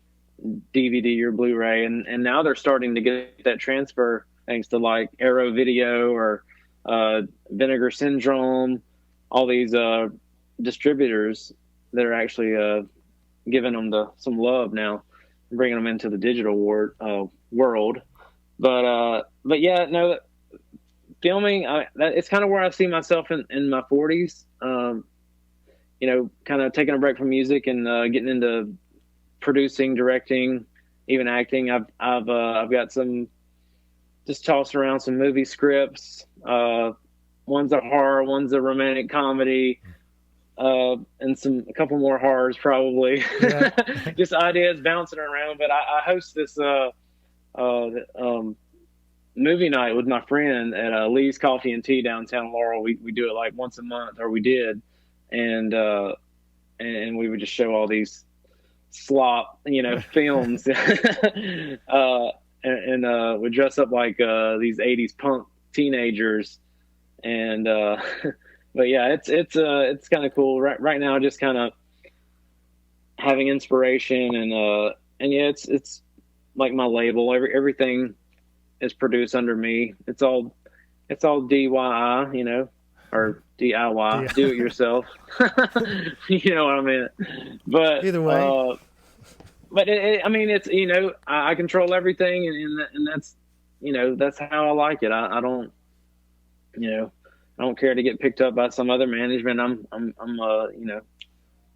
DVD or Blu-ray, and now they're starting to get that transfer thanks to like Arrow Video or Vinegar Syndrome, all these distributors that are actually giving them some love now, bringing them into the digital world. But yeah, no. Filming, it's kind of where I see myself in my 40s. Kind of taking a break from music and getting into producing, directing, even acting. I've got some, just tossed around some movie scripts. One's a horror, one's a romantic comedy, and a couple more horrors probably. Yeah. Just ideas bouncing around. But I host this movie night with my friend at Lee's Coffee and Tea downtown Laurel. We do it like once a month, or we did, and we would just show all these slop, films, and we dress up like these 80s punk teenagers, and but yeah, it's kind of cool right now. Just kind of having inspiration, and yeah, it's like my label. Everything is produced under me. It's all DIY, or DIY, do it yourself. You know what I mean? But either way, but I mean, it's I control everything, and that's that's how I like it. I don't I don't care to get picked up by some other management. I'm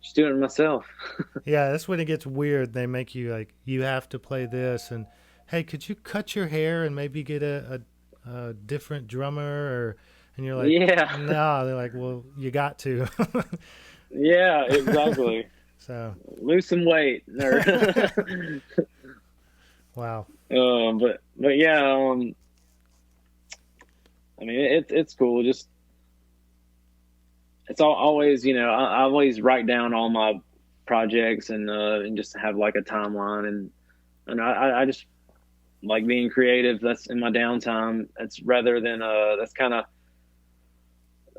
just doing it myself. Yeah, that's when it gets weird. They make you like, you have to play this, and hey, could you cut your hair and maybe get a different drummer, and you're like, yeah, no. They're like, well, you got to. Yeah, exactly. So lose some weight. Wow. But yeah, I mean, it's cool. Just it's always I always write down all my projects and just have like a timeline, and I just like being creative. That's in my downtime. It's rather than that's kind of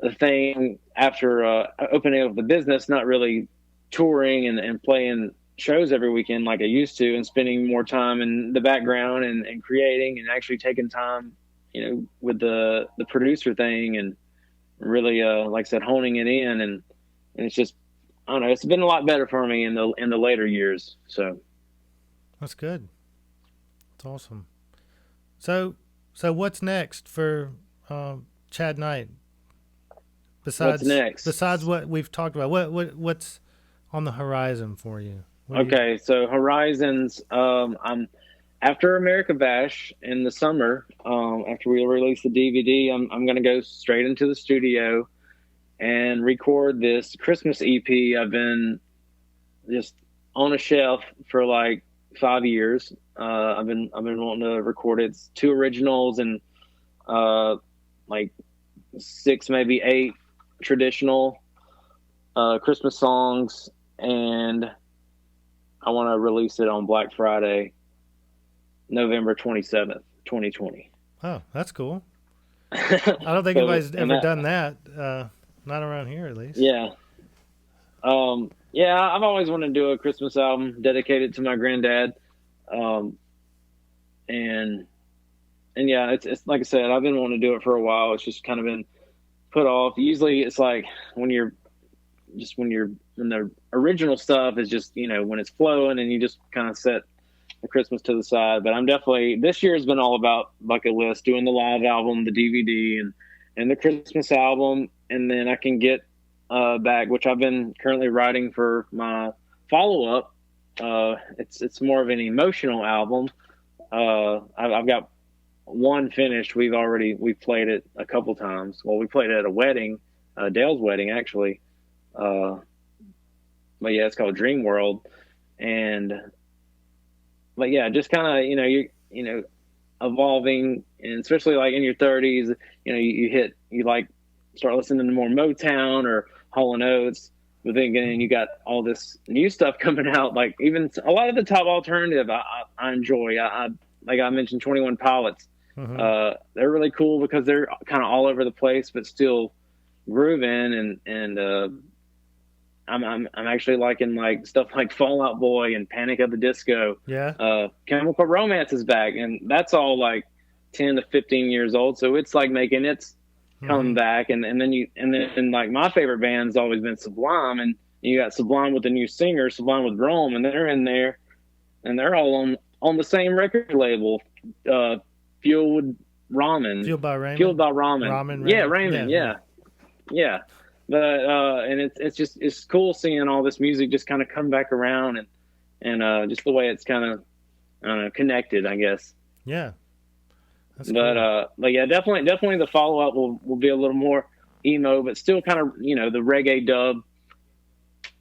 the thing after opening up the business, not really touring and playing shows every weekend like I used to, and spending more time in the background and creating, and actually taking time, with the producer thing, and really, like I said, honing it in. And it's just, I don't know. It's been a lot better for me in the later years. So That's good. That's awesome. So what's next for Chad Knight? what's Besides next? what we've talked about, what's on the horizon for you? Okay, so Horizons. I'm after America Bash in the summer. After we release the DVD, I'm gonna go straight into the studio and record this Christmas EP. I've been just on a shelf for like 5 years. I've been wanting to record it. It's two originals and like six, maybe eight traditional Christmas songs, and I want to release it on Black Friday, November 27th, 2020. Oh, that's cool. I don't think anybody's ever done that. Not around here, at least. Yeah. Yeah, I've always wanted to do a Christmas album dedicated to my granddad. Um, and yeah, it's like I said, I've been wanting to do it for a while. It's just kind of been put off. Usually it's like when the original stuff is just, when it's flowing and you just kind of set the Christmas to the side. But I'm definitely, this year has been all about bucket list, doing the live album, the DVD, and the Christmas album. And then I can get back, which I've been currently writing for my follow up. It's more of an emotional album. I've got one finished. We've played it a couple times. Well, we played it at a wedding, Dale's wedding actually. But yeah, it's called Dream World. But yeah, just kind of, you evolving, and especially like in your 30s, you like start listening to more Motown or Hall and Oates, but then again, you got all this new stuff coming out. Like even a lot of the top alternative, I enjoy. Like I mentioned, 21 Pilots. Mm-hmm. They're really cool because they're kind of all over the place, but still grooving. And I'm actually liking like stuff like Fall Out Boy and Panic at the Disco. Yeah. Chemical Romance is back, and that's all like 10 to 15 years old. So it's like making its comeback. And then like my favorite band's always been Sublime, and you got Sublime with the new singer, Sublime with Rome, and they're in there, and they're all on the same record label, Fueled by Ramen. Fueled by Ramen. Ramen. Yeah, Ramen. Yeah. But and it's cool seeing all this music just kind of come back around, and just the way it's kind of, I don't know, connected, I guess. Yeah. That's but cool. But yeah, definitely the follow up will be a little more emo, but still kind of, the reggae dub,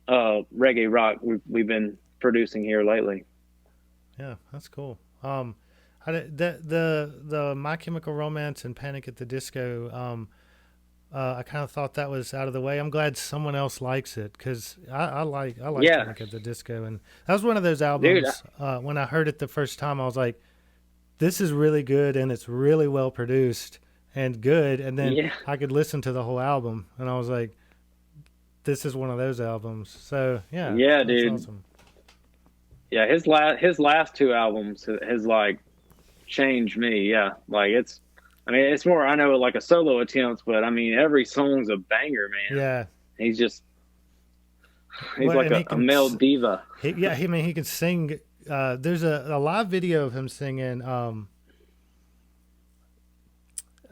reggae rock we've been producing here lately. Yeah, that's cool. The My Chemical Romance and Panic at the Disco, I kind of thought that was out of the way. I'm glad someone else likes it, because I like Panic at the Disco, and that was one of those albums. Dude, when I heard it the first time, I was like, "This is really good, and it's really well produced and good." And then I could listen to the whole album, and I was like, "This is one of those albums." So yeah, dude, awesome. Yeah, his last two albums has like changed me. Yeah, like it's more, I know, like a solo attempt, but I mean every song's a banger, man. Yeah, he's like a male diva. He can sing. There's a live video of him singing.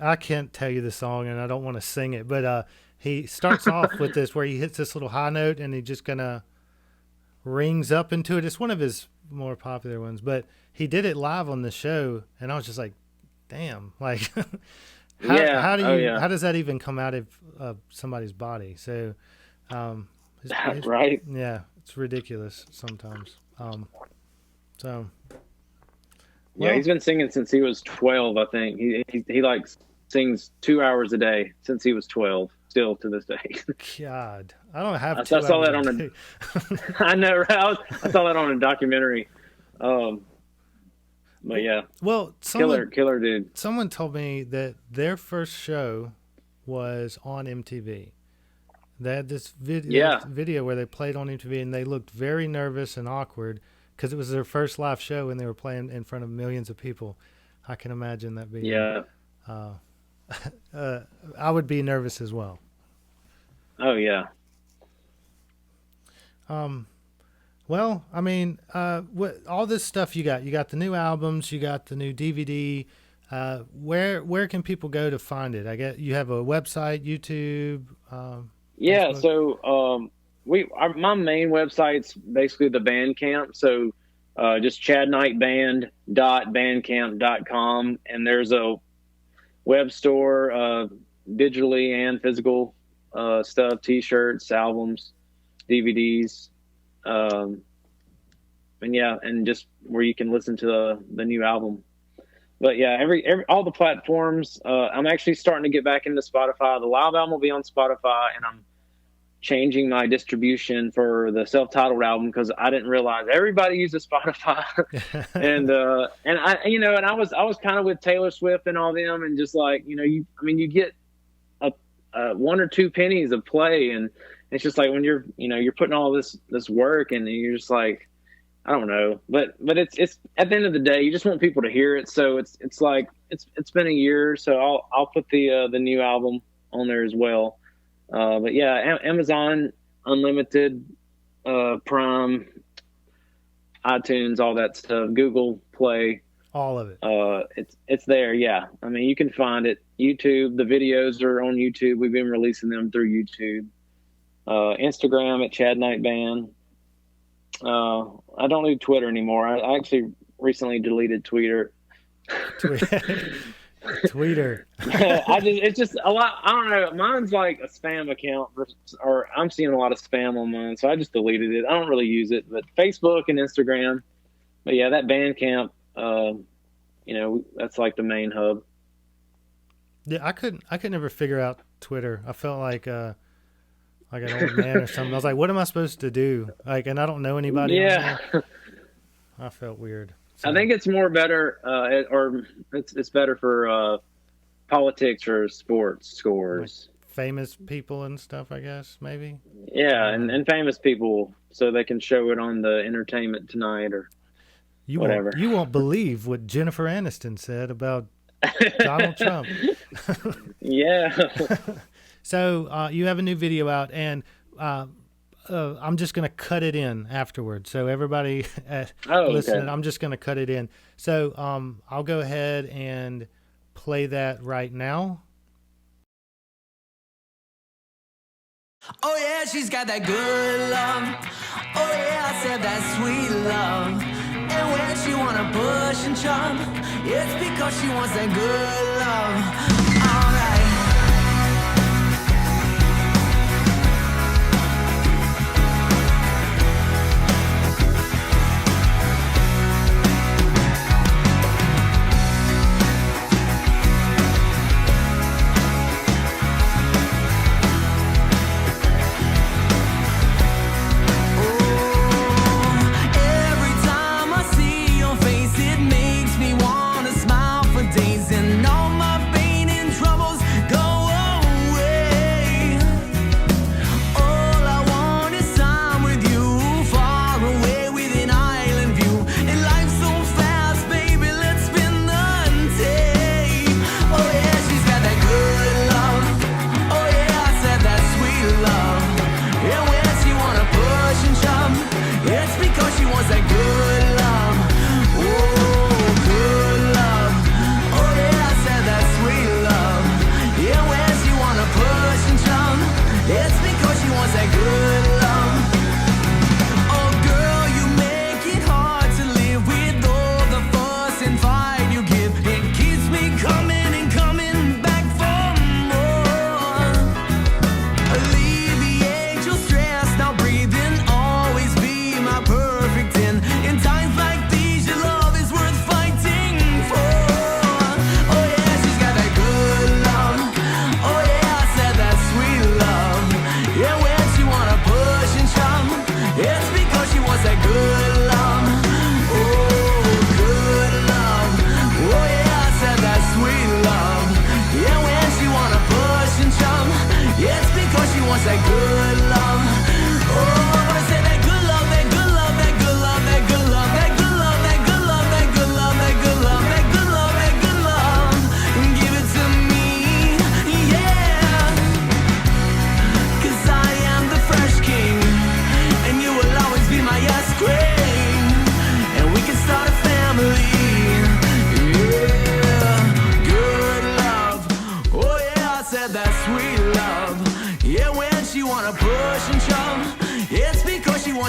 I can't tell you the song, and I don't want to sing it, but he starts off with this where he hits this little high note, and he just kind of rings up into it. It's one of his more popular ones, but he did it live on the show, and I was just like, damn, like how does that even come out of somebody's body? So right, yeah, it's ridiculous sometimes. Yeah, he's been singing since he was 12, I think. He like sings 2 hours a day since he was 12, still to this day. God, I don't have. I saw that on a. I know, right? I saw that on a documentary. But yeah, well, killer dude. Someone told me that their first show was on MTV. They had this video where they played on MTV, and they looked very nervous and awkward because it was their first live show, and they were playing in front of millions of people. I can imagine that being. Yeah. I would be nervous as well. Oh yeah. Well, I mean, what all this stuff you got the new albums, you got the new DVD. Where can people go to find it? I get you have a website, YouTube, Yeah, Facebook. so my main website's basically the Bandcamp. So just chadknightband.bandcamp.com, and there's a web store, digitally and physical stuff, T-shirts, albums, DVDs, and yeah, and just where you can listen to the new album. But yeah, every all the platforms. I'm actually starting to get back into Spotify. The live album will be on Spotify, and I'm changing my distribution for the self-titled album because I didn't realize everybody uses Spotify. and I was kind of with Taylor Swift and all them, and just like, you get a one or two pennies of play, and it's just like when you're putting all this work, and you're just like, I don't know, but it's at the end of the day, you just want people to hear it. So it's like it's been a year, so I'll put the new album on there as well. But yeah, Amazon Unlimited, Prime, iTunes, all that stuff, Google Play, All of it. It's there. Yeah, I mean, you can find it. YouTube, the videos are on YouTube. We've been releasing them through YouTube. Instagram at Chad Knight Band. I don't do Twitter anymore. I actually recently deleted Twitter. Twitter. It's just a lot. I don't know. Mine's like a spam account, or I'm seeing a lot of spam on mine, so I just deleted it. I don't really use it, but Facebook and Instagram. But yeah, that Bandcamp, that's like the main hub. Yeah, I could never figure out Twitter. I felt like an old man or something. I was like, what am I supposed to do? And I don't know anybody. Yeah. I felt weird. So. I think it's more better, or it's better for politics or sports scores. Like famous people and stuff, I guess, maybe. Yeah, and famous people, so they can show it on the Entertainment Tonight or whatever. You won't believe what Jennifer Aniston said about Donald Trump. Yeah. So you have a new video out, and I'm just going to cut it in afterwards. So everybody listening, okay. I'm just going to cut it in. So I'll go ahead and play that right now. Oh yeah, she's got that good love. Oh yeah, I said that sweet love. And when she wanna push and chomp, it's because she wants that good love. Alright. Days and all my pain and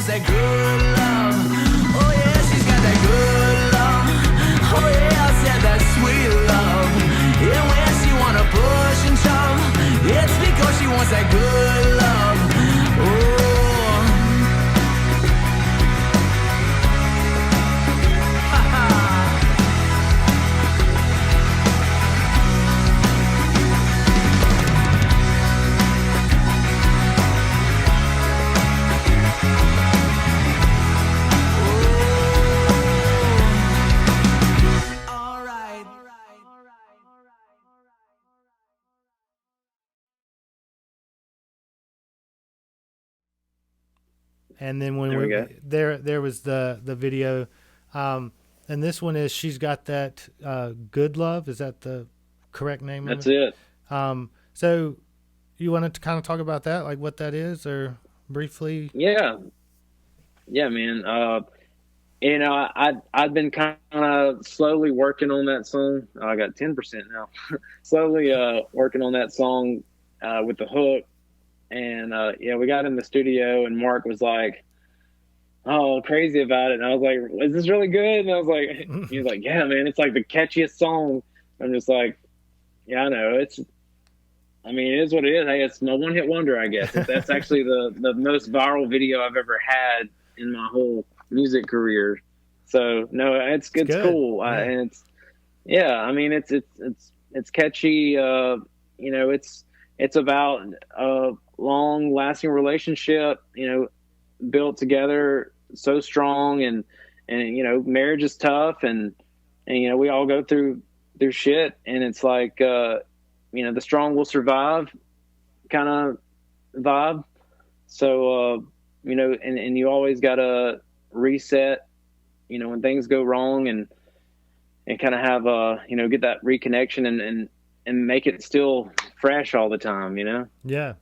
that good love. Oh yeah, she's got that good love. Oh yeah, I said that sweet love. And when she wanna push and shove, it's because she wants that good love. Oh. And then when There we go. there was the video, and this one is She's Got That Good Love. Is that the correct name? That's it. So you wanted to kind of talk about that, like what that is, or briefly? Yeah, man. You know, I've been kind of slowly working on that song. I got 10% now. Slowly working on that song with the hook. And yeah, we got in the studio, and Mark was like, "Oh, crazy about it." And I was like, "Is this really good?" And I was like, he was like, "Yeah, man, it's like the catchiest song." I'm just like, "Yeah, I know. I mean, it is what it is. Hey, it's my one-hit wonder, I guess." That's actually the most viral video I've ever had in my whole music career. So no, it's cool, Yeah. and I mean, it's catchy. You know, it's about long-lasting relationship, you know, built together so strong, and you know, marriage is tough, and you know, we all go through shit, and it's like you know, the strong will survive kind of vibe. So you know, and you always gotta reset, you know, when things go wrong, and kind of have you know, get that reconnection, and make it still fresh all the time, you know. Yeah.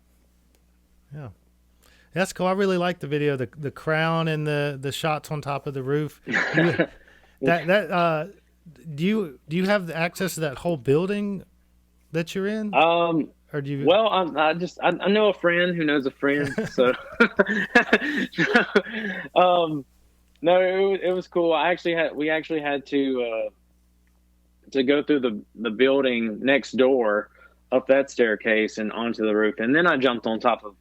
That's cool. I really like the video, the crown and the shots on top of the roof. Do you have the access to that whole building that you're in? Or do you? Well, I know a friend who knows a friend, so no, it was cool. We actually had to go through the building next door, up that staircase and onto the roof, and then I jumped on top of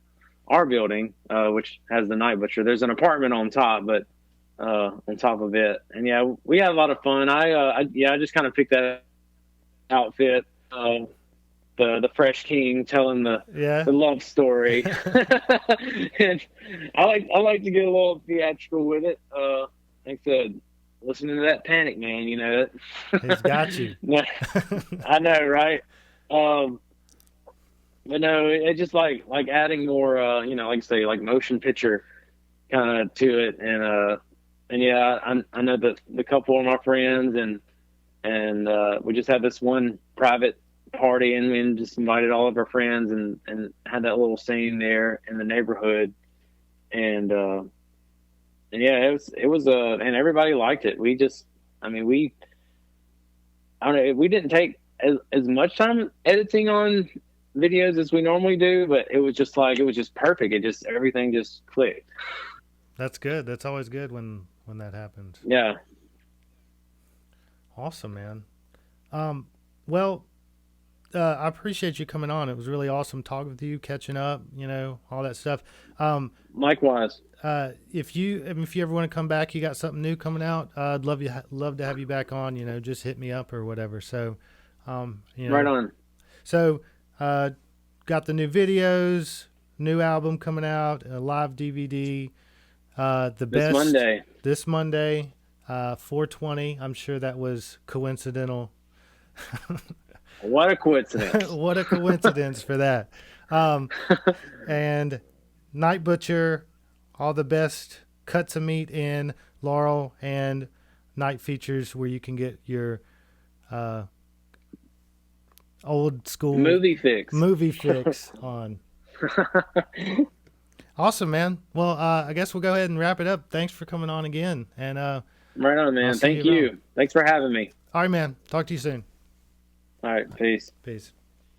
our building, which has the Night Butcher. There's an apartment on top, but on top of it, and yeah, we had a lot of fun. I just kind of picked that outfit, the Fresh King telling the love story, and I like to get a little theatrical with it. Like I said, listening to that Panic Man, you know, He's got you. I know, right? But no, it's just like adding more, you know, like say, like motion picture kind of to it, and yeah, I know that the couple of my friends, and we just had this one private party, and we just invited all of our friends, and had that little scene there in the neighborhood, and yeah, it was and everybody liked it. We just, I mean, I don't know, we didn't take as much time editing on videos as we normally do, but it was just perfect. Everything just clicked. That's good. That's always good when that happens. Yeah. Awesome, man. Well, I appreciate you coming on. It was really awesome talking with you, catching up, you know, all that stuff. Likewise. If you ever want to come back, you got something new coming out, I'd love to have you back on, you know, just hit me up or whatever. So, you know, right on. So, got the new videos, new album coming out, a live DVD, this Monday, 4/20. I'm sure that was coincidental. What a coincidence. What a coincidence for that. And Night Butcher, all the best cuts of meat in Laurel and Night Features, where you can get your old school movie fix on. Awesome, man. Well, I guess we'll go ahead and wrap it up. Thanks for coming on again. And right on, man. Thank you. Thanks for having me. All right, man. Talk to you soon. All right. Peace. Peace.